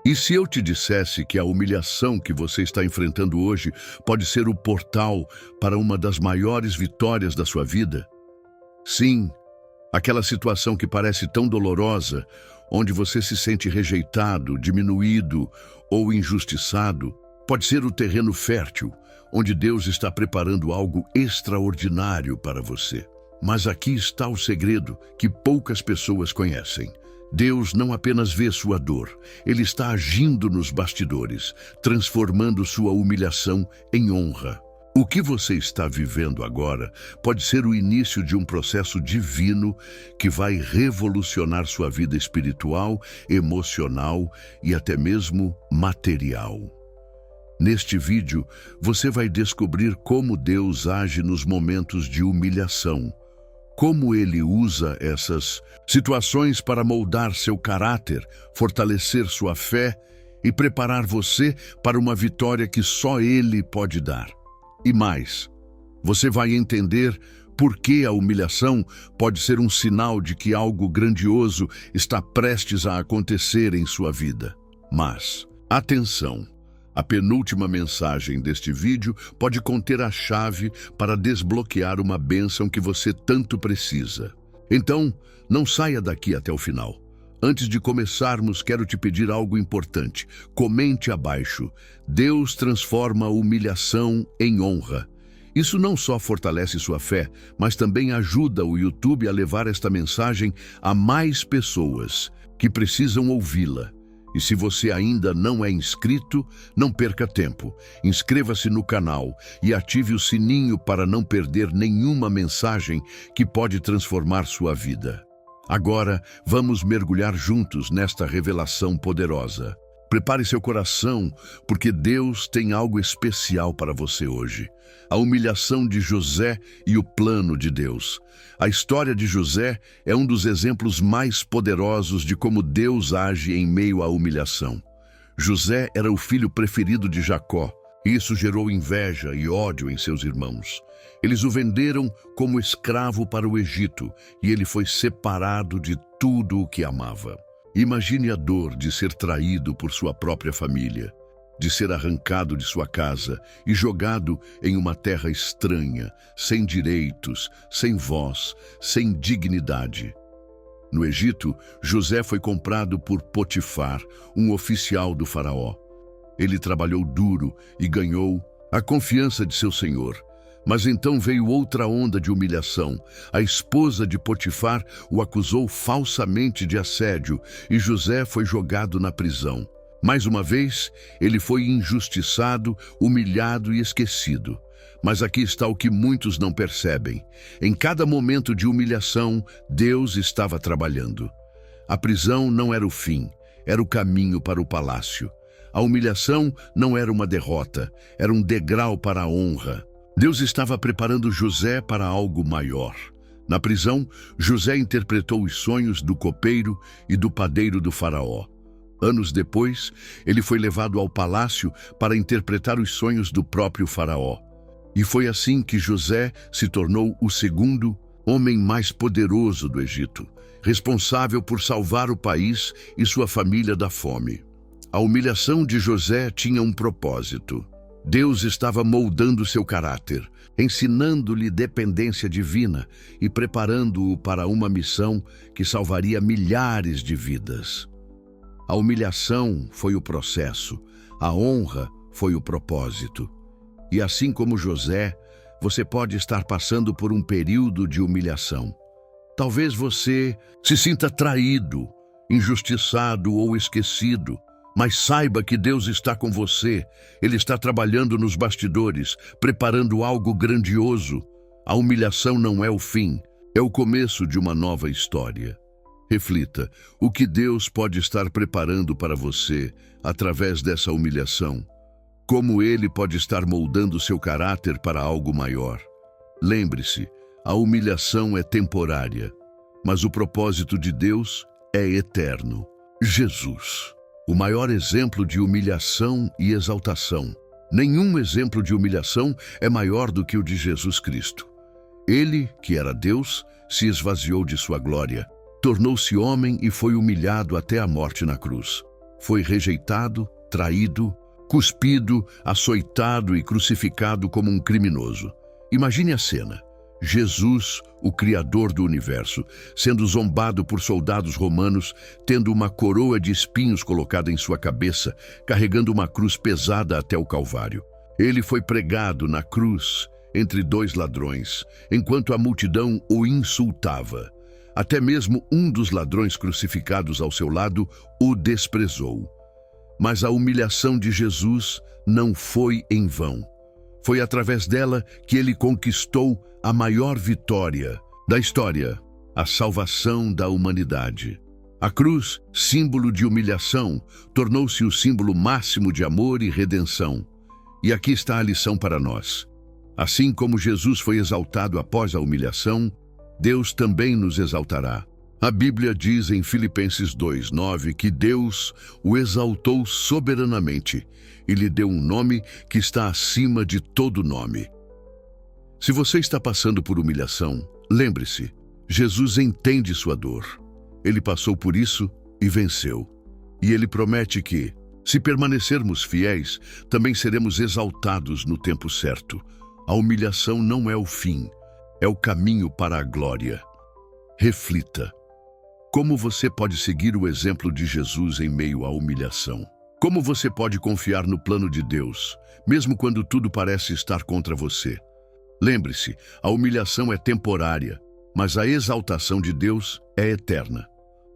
E se eu te dissesse que a humilhação que você está enfrentando hoje pode ser o portal para uma das maiores vitórias da sua vida? Sim, aquela situação que parece tão dolorosa, onde você se sente rejeitado, diminuído ou injustiçado, pode ser o terreno fértil, onde Deus está preparando algo extraordinário para você. Mas aqui está o segredo que poucas pessoas conhecem. Deus não apenas vê sua dor, Ele está agindo nos bastidores, transformando sua humilhação em honra. O que você está vivendo agora pode ser o início de um processo divino que vai revolucionar sua vida espiritual, emocional e até mesmo material. Neste vídeo, você vai descobrir como Deus age nos momentos de humilhação, como Ele usa essas situações para moldar seu caráter, fortalecer sua fé e preparar você para uma vitória que só Ele pode dar. E mais, você vai entender por que a humilhação pode ser um sinal de que algo grandioso está prestes a acontecer em sua vida. Mas, atenção! A penúltima mensagem deste vídeo pode conter a chave para desbloquear uma bênção que você tanto precisa. Então, não saia daqui até o final. Antes de começarmos, quero te pedir algo importante. Comente abaixo. Deus transforma a humilhação em honra. Isso não só fortalece sua fé, mas também ajuda o YouTube a levar esta mensagem a mais pessoas que precisam ouvi-la. E se você ainda não é inscrito, não perca tempo. Inscreva-se no canal e ative o sininho para não perder nenhuma mensagem que pode transformar sua vida. Agora, vamos mergulhar juntos nesta revelação poderosa. Prepare seu coração, porque Deus tem algo especial para você hoje. A humilhação de José e o plano de Deus. A história de José é um dos exemplos mais poderosos de como Deus age em meio à humilhação. José era o filho preferido de Jacó, e isso gerou inveja e ódio em seus irmãos. Eles o venderam como escravo para o Egito, e ele foi separado de tudo o que amava. Imagine a dor de ser traído por sua própria família, de ser arrancado de sua casa e jogado em uma terra estranha, sem direitos, sem voz, sem dignidade. No Egito, José foi comprado por Potifar, um oficial do faraó. Ele trabalhou duro e ganhou a confiança de seu senhor. Mas então veio outra onda de humilhação. A esposa de Potifar o acusou falsamente de assédio e José foi jogado na prisão. Mais uma vez, ele foi injustiçado, humilhado e esquecido. Mas aqui está o que muitos não percebem. Em cada momento de humilhação, Deus estava trabalhando. A prisão não era o fim, era o caminho para o palácio. A humilhação não era uma derrota, era um degrau para a honra. Deus estava preparando José para algo maior. Na prisão, José interpretou os sonhos do copeiro e do padeiro do faraó. Anos depois, ele foi levado ao palácio para interpretar os sonhos do próprio faraó. E foi assim que José se tornou o segundo homem mais poderoso do Egito, responsável por salvar o país e sua família da fome. A humilhação de José tinha um propósito. Deus estava moldando seu caráter, ensinando-lhe dependência divina e preparando-o para uma missão que salvaria milhares de vidas. A humilhação foi o processo, a honra foi o propósito. E assim como José, você pode estar passando por um período de humilhação. Talvez você se sinta traído, injustiçado ou esquecido. Mas saiba que Deus está com você. Ele está trabalhando nos bastidores, preparando algo grandioso. A humilhação não é o fim, é o começo de uma nova história. Reflita, o que Deus pode estar preparando para você através dessa humilhação? Como Ele pode estar moldando seu caráter para algo maior? Lembre-se, a humilhação é temporária, mas o propósito de Deus é eterno. Jesus. O maior exemplo de humilhação e exaltação. Nenhum exemplo de humilhação é maior do que o de Jesus Cristo. Ele, que era Deus, se esvaziou de sua glória, tornou-se homem e foi humilhado até a morte na cruz. Foi rejeitado, traído, cuspido, açoitado e crucificado como um criminoso. Imagine a cena. Jesus, o Criador do universo, sendo zombado por soldados romanos, tendo uma coroa de espinhos colocada em sua cabeça, carregando uma cruz pesada até o Calvário. Ele foi pregado na cruz entre dois ladrões, enquanto a multidão o insultava. Até mesmo um dos ladrões crucificados ao seu lado o desprezou. Mas a humilhação de Jesus não foi em vão. Foi através dela que ele conquistou a maior vitória da história, a salvação da humanidade. A cruz, símbolo de humilhação, tornou-se o símbolo máximo de amor e redenção. E aqui está a lição para nós. Assim como Jesus foi exaltado após a humilhação, Deus também nos exaltará. A Bíblia diz em Filipenses 2:9 que Deus o exaltou soberanamente e lhe deu um nome que está acima de todo nome. Se você está passando por humilhação, lembre-se, Jesus entende sua dor. Ele passou por isso e venceu. E ele promete que, se permanecermos fiéis, também seremos exaltados no tempo certo. A humilhação não é o fim, é o caminho para a glória. Reflita. Como você pode seguir o exemplo de Jesus em meio à humilhação? Como você pode confiar no plano de Deus, mesmo quando tudo parece estar contra você? Lembre-se, a humilhação é temporária, mas a exaltação de Deus é eterna.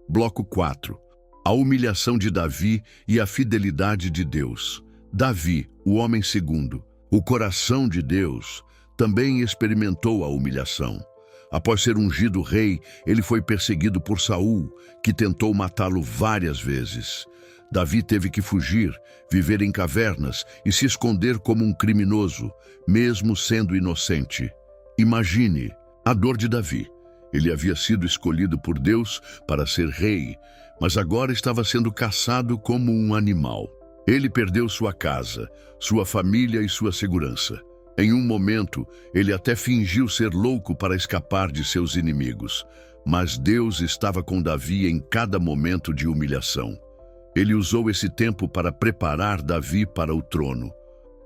Bloco 4. A humilhação de Davi e a fidelidade de Deus. Davi, o homem segundo, o coração de Deus, também experimentou a humilhação. Após ser ungido rei, ele foi perseguido por Saul, que tentou matá-lo várias vezes. Davi teve que fugir, viver em cavernas e se esconder como um criminoso, mesmo sendo inocente. Imagine a dor de Davi. Ele havia sido escolhido por Deus para ser rei, mas agora estava sendo caçado como um animal. Ele perdeu sua casa, sua família e sua segurança. Em um momento, ele até fingiu ser louco para escapar de seus inimigos, mas Deus estava com Davi em cada momento de humilhação. Ele usou esse tempo para preparar Davi para o trono.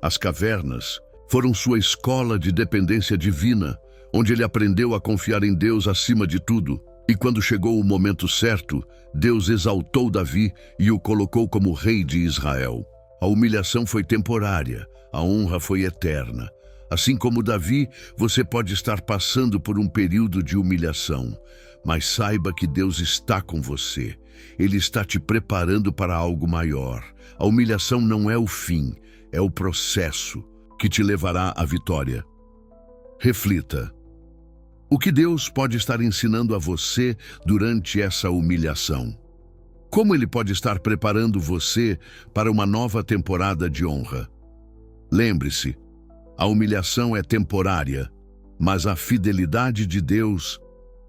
As cavernas foram sua escola de dependência divina, onde ele aprendeu a confiar em Deus acima de tudo. E quando chegou o momento certo, Deus exaltou Davi e o colocou como rei de Israel. A humilhação foi temporária, a honra foi eterna. Assim como Davi, você pode estar passando por um período de humilhação, mas saiba que Deus está com você. Ele está te preparando para algo maior. A humilhação não é o fim, é o processo que te levará à vitória. Reflita. O que Deus pode estar ensinando a você durante essa humilhação? Como Ele pode estar preparando você para uma nova temporada de honra? Lembre-se, a humilhação é temporária, mas a fidelidade de Deus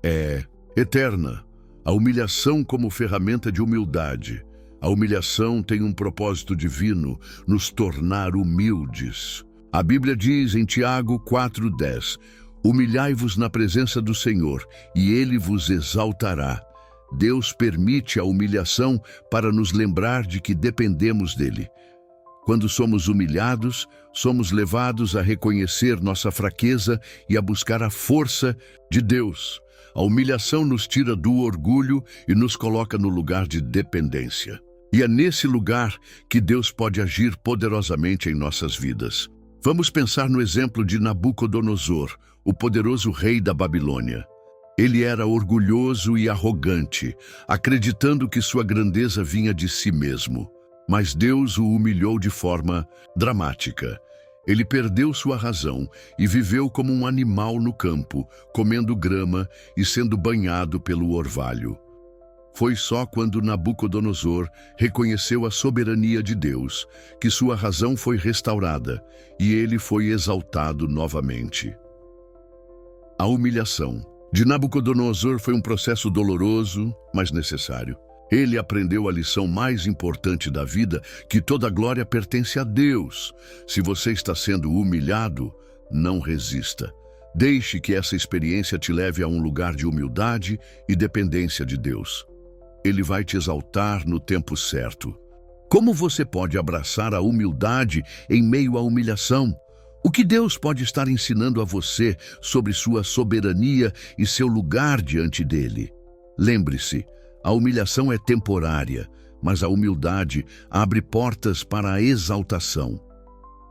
é eterna. A humilhação como ferramenta de humildade. A humilhação tem um propósito divino, nos tornar humildes. A Bíblia diz em Tiago 4:10, humilhai-vos na presença do Senhor, e Ele vos exaltará. Deus permite a humilhação para nos lembrar de que dependemos dEle. Quando somos humilhados, somos levados a reconhecer nossa fraqueza e a buscar a força de Deus. A humilhação nos tira do orgulho e nos coloca no lugar de dependência. E é nesse lugar que Deus pode agir poderosamente em nossas vidas. Vamos pensar no exemplo de Nabucodonosor, o poderoso rei da Babilônia. Ele era orgulhoso e arrogante, acreditando que sua grandeza vinha de si mesmo. Mas Deus o humilhou de forma dramática. Ele perdeu sua razão e viveu como um animal no campo, comendo grama e sendo banhado pelo orvalho. Foi só quando Nabucodonosor reconheceu a soberania de Deus que sua razão foi restaurada e ele foi exaltado novamente. A humilhação de Nabucodonosor foi um processo doloroso, mas necessário. Ele aprendeu a lição mais importante da vida, que toda glória pertence a Deus. Se você está sendo humilhado, não resista. Deixe que essa experiência te leve a um lugar de humildade e dependência de Deus. Ele vai te exaltar no tempo certo. Como você pode abraçar a humildade em meio à humilhação? O que Deus pode estar ensinando a você sobre sua soberania e seu lugar diante dele? Lembre-se, a humilhação é temporária, mas a humildade abre portas para a exaltação.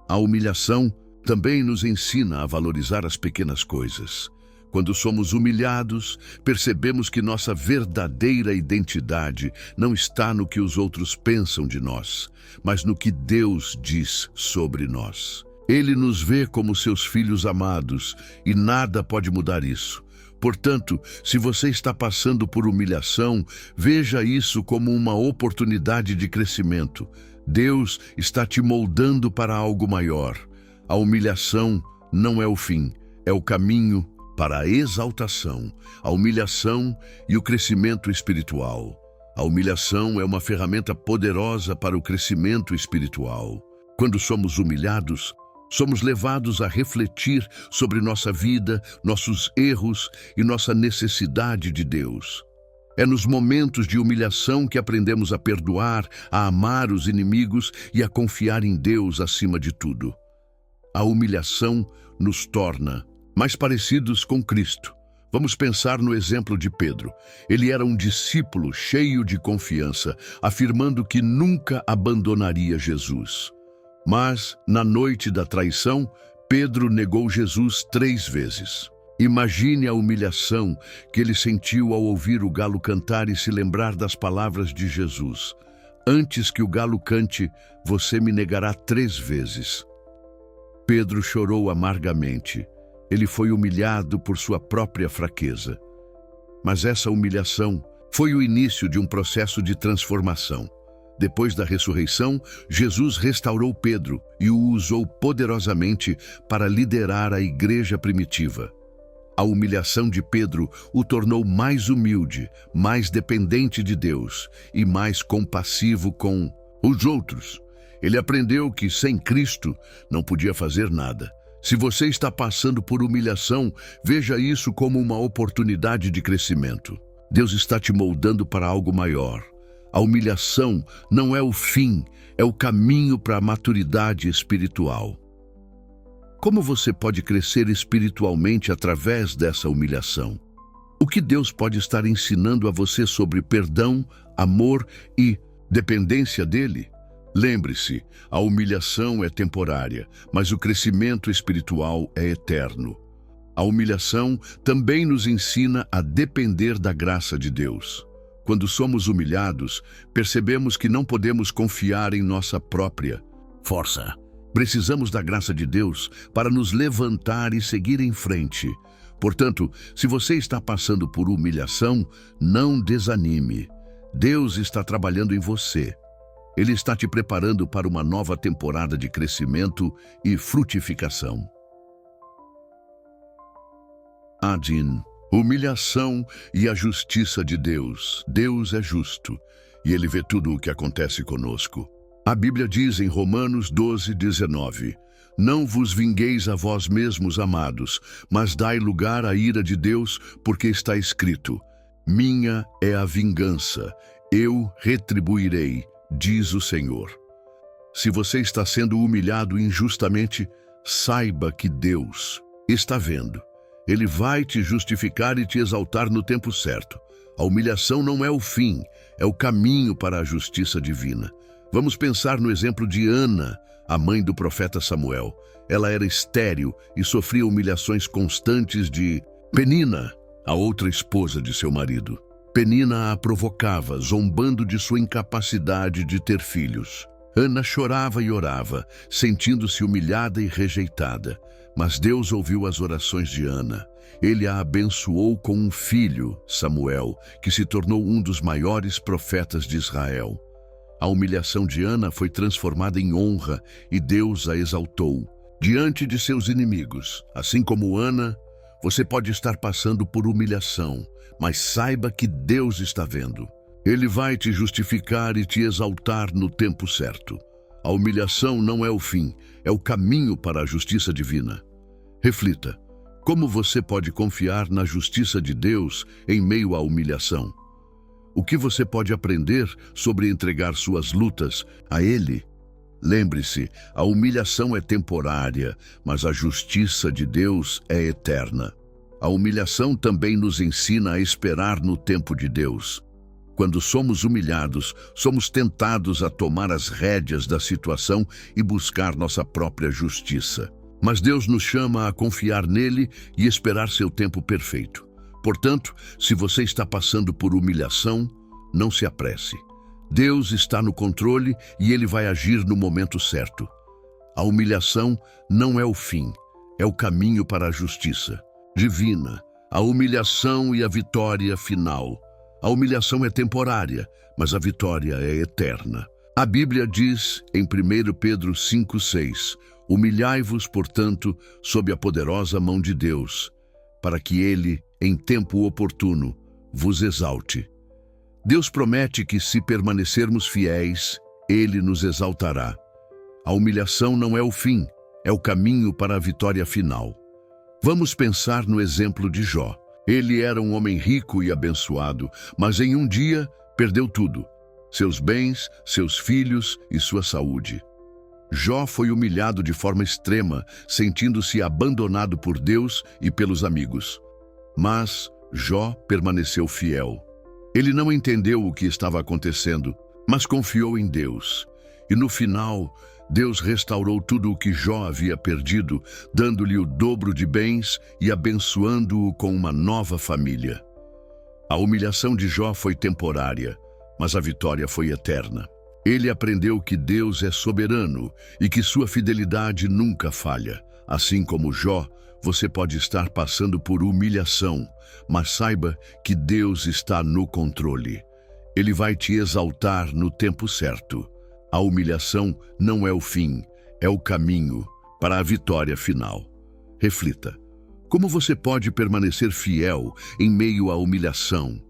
A humilhação também nos ensina a valorizar as pequenas coisas. Quando somos humilhados, percebemos que nossa verdadeira identidade não está no que os outros pensam de nós, mas no que Deus diz sobre nós. Ele nos vê como seus filhos amados e nada pode mudar isso. Portanto, se você está passando por humilhação, veja isso como uma oportunidade de crescimento. Deus está te moldando para algo maior. A humilhação não é o fim, é o caminho para a exaltação, a humilhação e o crescimento espiritual. A humilhação é uma ferramenta poderosa para o crescimento espiritual. Quando somos humilhados, somos levados a refletir sobre nossa vida, nossos erros e nossa necessidade de Deus. É nos momentos de humilhação que aprendemos a perdoar, a amar os inimigos e a confiar em Deus acima de tudo. A humilhação nos torna mais parecidos com Cristo. Vamos pensar no exemplo de Pedro. Ele era um discípulo cheio de confiança, afirmando que nunca abandonaria Jesus. Mas, na noite da traição, Pedro negou Jesus 3 vezes. Imagine a humilhação que ele sentiu ao ouvir o galo cantar e se lembrar das palavras de Jesus. Antes que o galo cante, você me negará 3 vezes. Pedro chorou amargamente. Ele foi humilhado por sua própria fraqueza. Mas essa humilhação foi o início de um processo de transformação. Depois da ressurreição, Jesus restaurou Pedro e o usou poderosamente para liderar a igreja primitiva. A humilhação de Pedro o tornou mais humilde, mais dependente de Deus e mais compassivo com os outros. Ele aprendeu que sem Cristo não podia fazer nada. Se você está passando por humilhação, veja isso como uma oportunidade de crescimento. Deus está te moldando para algo maior. A humilhação não é o fim, é o caminho para a maturidade espiritual. Como você pode crescer espiritualmente através dessa humilhação? O que Deus pode estar ensinando a você sobre perdão, amor e dependência dele? Lembre-se, a humilhação é temporária, mas o crescimento espiritual é eterno. A humilhação também nos ensina a depender da graça de Deus. Quando somos humilhados, percebemos que não podemos confiar em nossa própria força. Precisamos da graça de Deus para nos levantar e seguir em frente. Portanto, se você está passando por humilhação, não desanime. Deus está trabalhando em você. Ele está te preparando para uma nova temporada de crescimento e frutificação. Adin, humilhação e a justiça de Deus. Deus é justo e Ele vê tudo o que acontece conosco. A Bíblia diz em Romanos 12:19, não vos vingueis a vós mesmos, amados, mas dai lugar à ira de Deus, porque está escrito, minha é a vingança, eu retribuirei, diz o Senhor. Se você está sendo humilhado injustamente, saiba que Deus está vendo. Ele vai te justificar e te exaltar no tempo certo. A humilhação não é o fim, é o caminho para a justiça divina. Vamos pensar no exemplo de Ana, a mãe do profeta Samuel. Ela era estéril e sofria humilhações constantes de Penina, a outra esposa de seu marido. Penina a provocava, zombando de sua incapacidade de ter filhos. Ana chorava e orava, sentindo-se humilhada e rejeitada. Mas Deus ouviu as orações de Ana. Ele a abençoou com um filho, Samuel, que se tornou um dos maiores profetas de Israel. A humilhação de Ana foi transformada em honra e Deus a exaltou diante de seus inimigos. Assim como Ana, você pode estar passando por humilhação, mas saiba que Deus está vendo. Ele vai te justificar e te exaltar no tempo certo. A humilhação não é o fim, é o caminho para a justiça divina. Reflita, como você pode confiar na justiça de Deus em meio à humilhação? O que você pode aprender sobre entregar suas lutas a Ele? Lembre-se, a humilhação é temporária, mas a justiça de Deus é eterna. A humilhação também nos ensina a esperar no tempo de Deus. Quando somos humilhados, somos tentados a tomar as rédeas da situação e buscar nossa própria justiça. Mas Deus nos chama a confiar nele e esperar seu tempo perfeito. Portanto, se você está passando por humilhação, não se apresse. Deus está no controle e Ele vai agir no momento certo. A humilhação não é o fim, é o caminho para a justiça divina, a humilhação e a vitória final. A humilhação é temporária, mas a vitória é eterna. A Bíblia diz em 1 Pedro 5,6: humilhai-vos, portanto, sob a poderosa mão de Deus, para que Ele, em tempo oportuno, vos exalte. Deus promete que, se permanecermos fiéis, Ele nos exaltará. A humilhação não é o fim, é o caminho para a vitória final. Vamos pensar no exemplo de Jó. Ele era um homem rico e abençoado, mas em um dia perdeu tudo: seus bens, seus filhos e sua saúde. Jó foi humilhado de forma extrema, sentindo-se abandonado por Deus e pelos amigos. Mas Jó permaneceu fiel. Ele não entendeu o que estava acontecendo, mas confiou em Deus. E no final, Deus restaurou tudo o que Jó havia perdido, dando-lhe o dobro de bens e abençoando-o com uma nova família. A humilhação de Jó foi temporária, mas a vitória foi eterna. Ele aprendeu que Deus é soberano e que sua fidelidade nunca falha. Assim como Jó, você pode estar passando por humilhação, mas saiba que Deus está no controle. Ele vai te exaltar no tempo certo. A humilhação não é o fim, é o caminho para a vitória final. Reflita: como você pode permanecer fiel em meio à humilhação?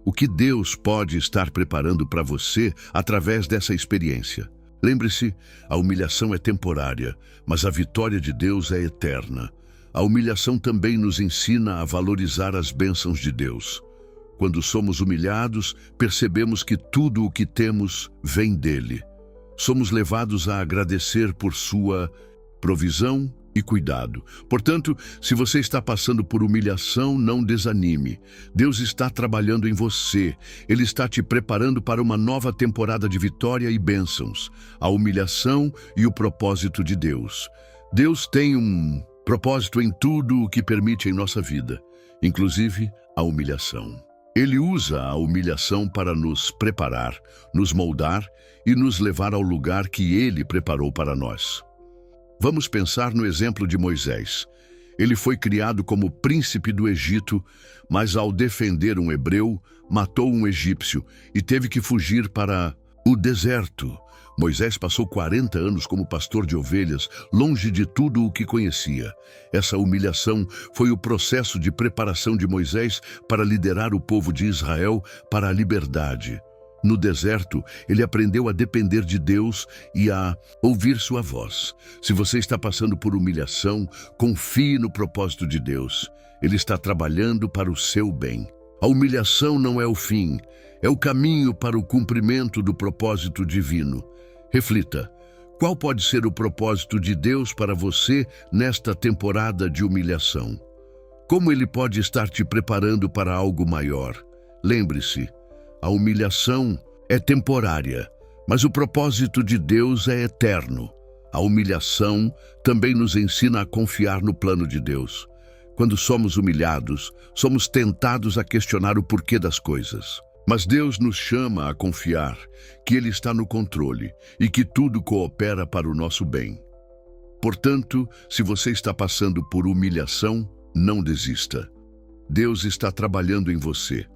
O que Deus pode estar preparando para você através dessa experiência? Lembre-se, a humilhação é temporária, mas a vitória de Deus é eterna. A humilhação também nos ensina a valorizar as bênçãos de Deus. Quando somos humilhados, percebemos que tudo o que temos vem dele. Somos levados a agradecer por sua provisão e cuidado. Portanto, se você está passando por humilhação, não desanime. Deus está trabalhando em você. Ele está te preparando para uma nova temporada de vitória e bênçãos. A humilhação e o propósito de Deus. Deus tem um propósito em tudo o que permite em nossa vida, inclusive a humilhação. Ele usa a humilhação para nos preparar, nos moldar e nos levar ao lugar que Ele preparou para nós. Vamos pensar no exemplo de Moisés. Ele foi criado como príncipe do Egito, mas ao defender um hebreu, matou um egípcio e teve que fugir para o deserto. Moisés passou 40 anos como pastor de ovelhas, longe de tudo o que conhecia. Essa humilhação foi o processo de preparação de Moisés para liderar o povo de Israel para a liberdade. No deserto, ele aprendeu a depender de Deus e a ouvir sua voz. Se você está passando por humilhação, confie no propósito de Deus. Ele está trabalhando para o seu bem. A humilhação não é o fim, é o caminho para o cumprimento do propósito divino. Reflita: qual pode ser o propósito de Deus para você nesta temporada de humilhação? Como Ele pode estar te preparando para algo maior? Lembre-se, a humilhação é temporária, mas o propósito de Deus é eterno. A humilhação também nos ensina a confiar no plano de Deus. Quando somos humilhados, somos tentados a questionar o porquê das coisas. Mas Deus nos chama a confiar que Ele está no controle e que tudo coopera para o nosso bem. Portanto, se você está passando por humilhação, não desista. Deus está trabalhando em você.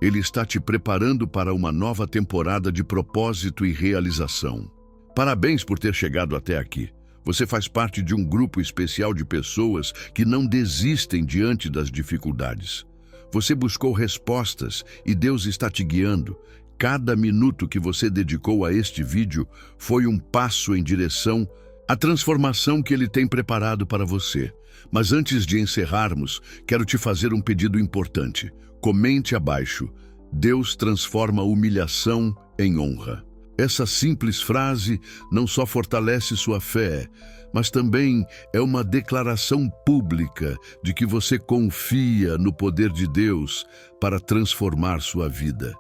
Ele está te preparando para uma nova temporada de propósito e realização. Parabéns por ter chegado até aqui. Você faz parte de um grupo especial de pessoas que não desistem diante das dificuldades. Você buscou respostas e Deus está te guiando. Cada minuto que você dedicou a este vídeo foi um passo em direção à transformação que Ele tem preparado para você. Mas antes de encerrarmos, quero te fazer um pedido importante. Comente abaixo: Deus transforma a humilhação em honra. Essa simples frase não só fortalece sua fé, mas também é uma declaração pública de que você confia no poder de Deus para transformar sua vida.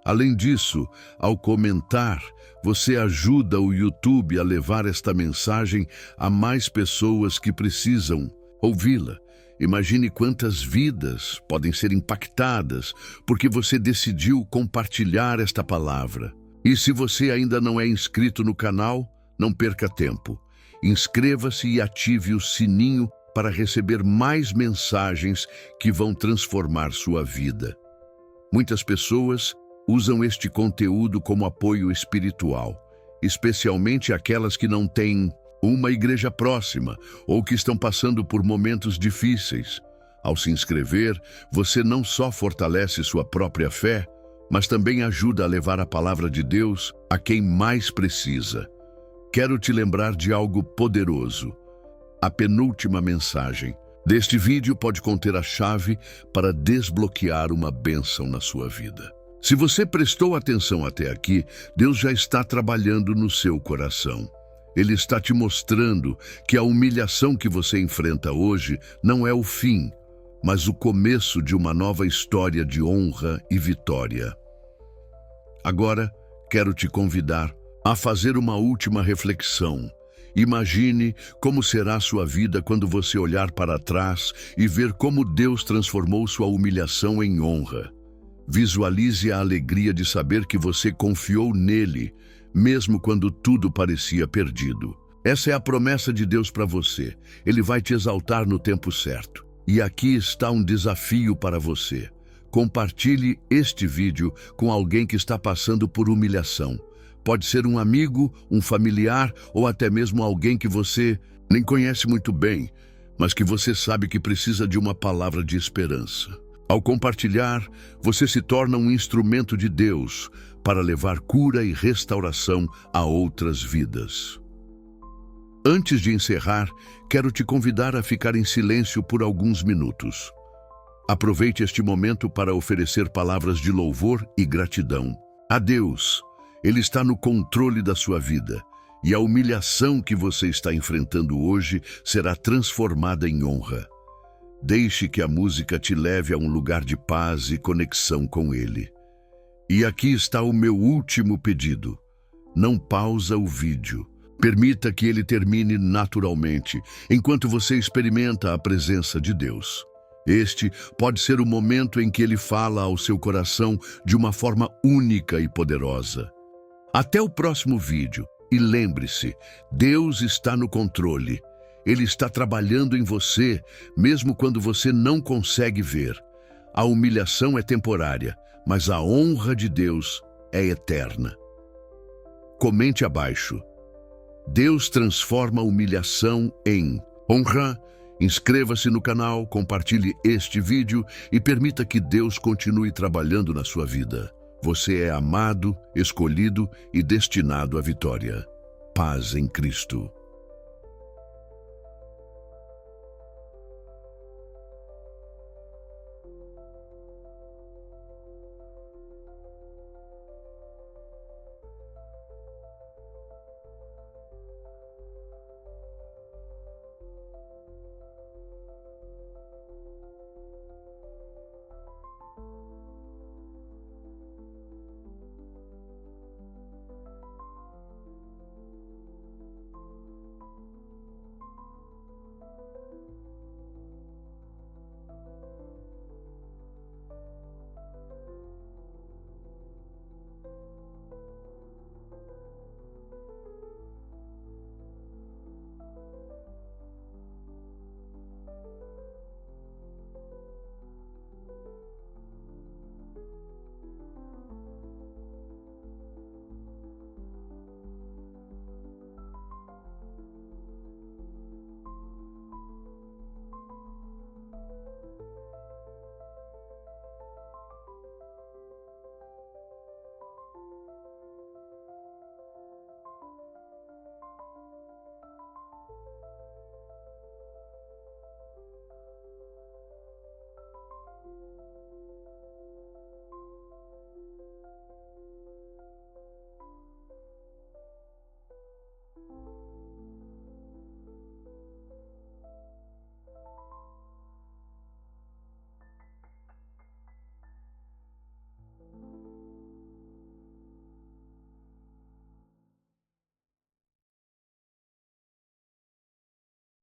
Além disso, ao comentar, você ajuda o YouTube a levar esta mensagem a mais pessoas que precisam ouvi-la. Imagine quantas vidas podem ser impactadas porque você decidiu compartilhar esta palavra. E se você ainda não é inscrito no canal, não perca tempo. Inscreva-se e ative o sininho para receber mais mensagens que vão transformar sua vida. Muitas pessoas usam este conteúdo como apoio espiritual, especialmente aquelas que não têm uma igreja próxima ou que estão passando por momentos difíceis. Ao se inscrever, você não só fortalece sua própria fé, mas também ajuda a levar a palavra de Deus a quem mais precisa. Quero te lembrar de algo poderoso. A penúltima mensagem deste vídeo pode conter a chave para desbloquear uma bênção na sua vida. Se você prestou atenção até aqui, Deus já está trabalhando no seu coração. Ele está te mostrando que a humilhação que você enfrenta hoje não é o fim, mas o começo de uma nova história de honra e vitória. Agora, quero te convidar a fazer uma última reflexão. Imagine como será sua vida quando você olhar para trás e ver como Deus transformou sua humilhação em honra. Visualize a alegria de saber que você confiou nele, mesmo quando tudo parecia perdido. Essa é a promessa de Deus para você. Ele vai te exaltar no tempo certo. E aqui está um desafio para você. Compartilhe este vídeo com alguém que está passando por humilhação. Pode ser um amigo, um familiar ou até mesmo alguém que você nem conhece muito bem, mas que você sabe que precisa de uma palavra de esperança. Ao compartilhar, você se torna um instrumento de Deus para levar cura e restauração a outras vidas. Antes de encerrar, quero te convidar a ficar em silêncio por alguns minutos. Aproveite este momento para oferecer palavras de louvor e gratidão a Deus. Ele está no controle da sua vida, e a humilhação que você está enfrentando hoje será transformada em honra. Deixe que a música te leve a um lugar de paz e conexão com Ele. E aqui está o meu último pedido. Não pausa o vídeo. Permita que ele termine naturalmente, enquanto você experimenta a presença de Deus. Este pode ser o momento em que Ele fala ao seu coração de uma forma única e poderosa. Até o próximo vídeo. E lembre-se, Deus está no controle. Ele está trabalhando em você, mesmo quando você não consegue ver. A humilhação é temporária, mas a honra de Deus é eterna. Comente abaixo. Deus transforma a humilhação em honra. Inscreva-se no canal, compartilhe este vídeo e permita que Deus continue trabalhando na sua vida. Você é amado, escolhido e destinado à vitória. Paz em Cristo.